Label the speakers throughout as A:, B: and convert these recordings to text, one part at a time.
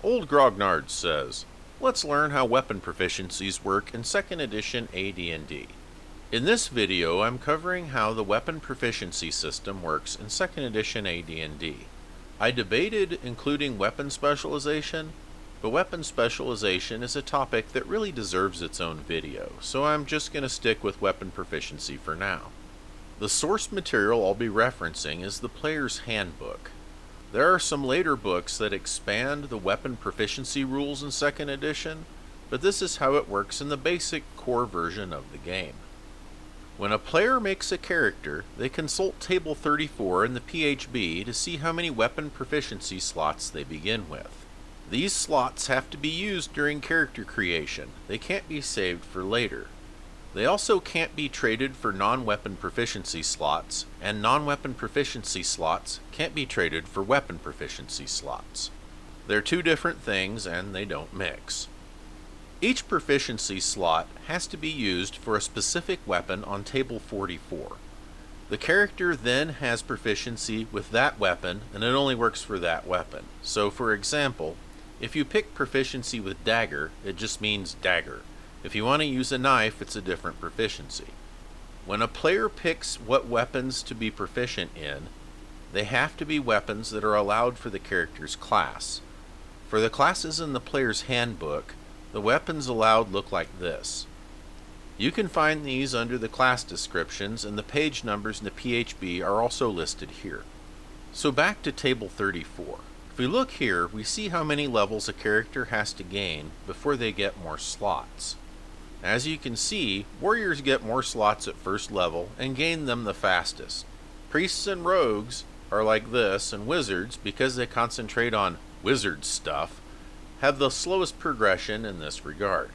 A: Old Grognard says, let's learn how weapon proficiencies work in 2nd edition AD&D. In this video, I'm covering how the weapon proficiency system works in 2nd edition AD&D. I debated including weapon specialization, but weapon specialization is a topic that really deserves its own video, so I'm just going to stick with weapon proficiency for now. The source material I'll be referencing is the player's handbook. There are some later books that expand the weapon proficiency rules in 2nd edition, but this is how it works in the basic core version of the game. When a player makes a character, they consult Table 34 in the PHB to see how many weapon proficiency slots they begin with. These slots have to be used during character creation. They can't be saved for later. They also can't be traded for non-weapon proficiency slots, and non-weapon proficiency slots can't be traded for weapon proficiency slots. They're two different things and they don't mix. Each proficiency slot has to be used for a specific weapon on Table 44. The character then has proficiency with that weapon, and it only works for that weapon. So for example, if you pick proficiency with dagger, it just means dagger. If you want to use a knife, it's a different proficiency. When a player picks what weapons to be proficient in, they have to be weapons that are allowed for the character's class. For the classes in the player's handbook, the weapons allowed look like this. You can find these under the class descriptions, and the page numbers in the PHB are also listed here. So back to Table 34. If we look here, we see how many levels a character has to gain before they get more slots. As you can see, warriors get more slots at first level and gain them the fastest. Priests and rogues are like this, and wizards, because they concentrate on wizard stuff, have the slowest progression in this regard.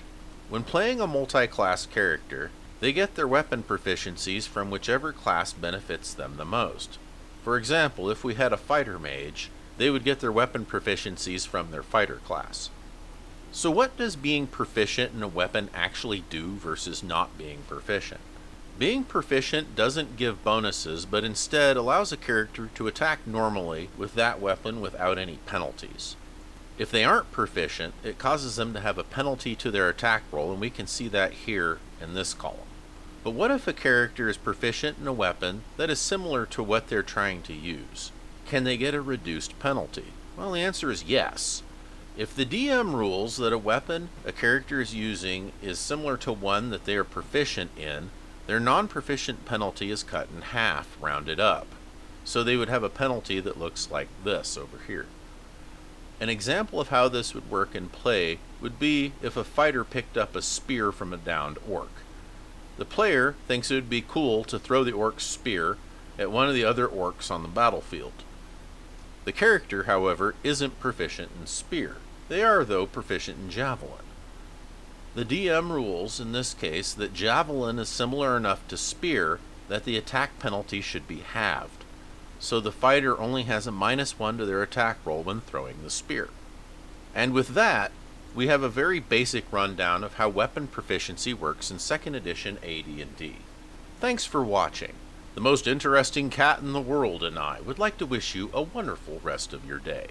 A: When playing a multi-class character, they get their weapon proficiencies from whichever class benefits them the most. For example, if we had a fighter mage, they would get their weapon proficiencies from their fighter class. So what does being proficient in a weapon actually do versus not being proficient? Being proficient doesn't give bonuses, but instead allows a character to attack normally with that weapon without any penalties. If they aren't proficient, it causes them to have a penalty to their attack roll, and we can see that here in this column. But what if a character is proficient in a weapon that is similar to what they're trying to use? Can they get a reduced penalty? Well, the answer is yes. If the DM rules that a weapon a character is using is similar to one that they are proficient in, their non-proficient penalty is cut in half, rounded up. So they would have a penalty that looks like this over here. An example of how this would work in play would be if a fighter picked up a spear from a downed orc. The player thinks it would be cool to throw the orc's spear at one of the other orcs on the battlefield. The character, however, isn't proficient in spear. They are, though, proficient in javelin. The DM rules, in this case, that javelin is similar enough to spear that the attack penalty should be halved. So the fighter only has a -1 to their attack roll when throwing the spear. And with that, we have a very basic rundown of how weapon proficiency works in 2nd edition AD&D. Thanks for watching. The most interesting cat in the world and I would like to wish you a wonderful rest of your day.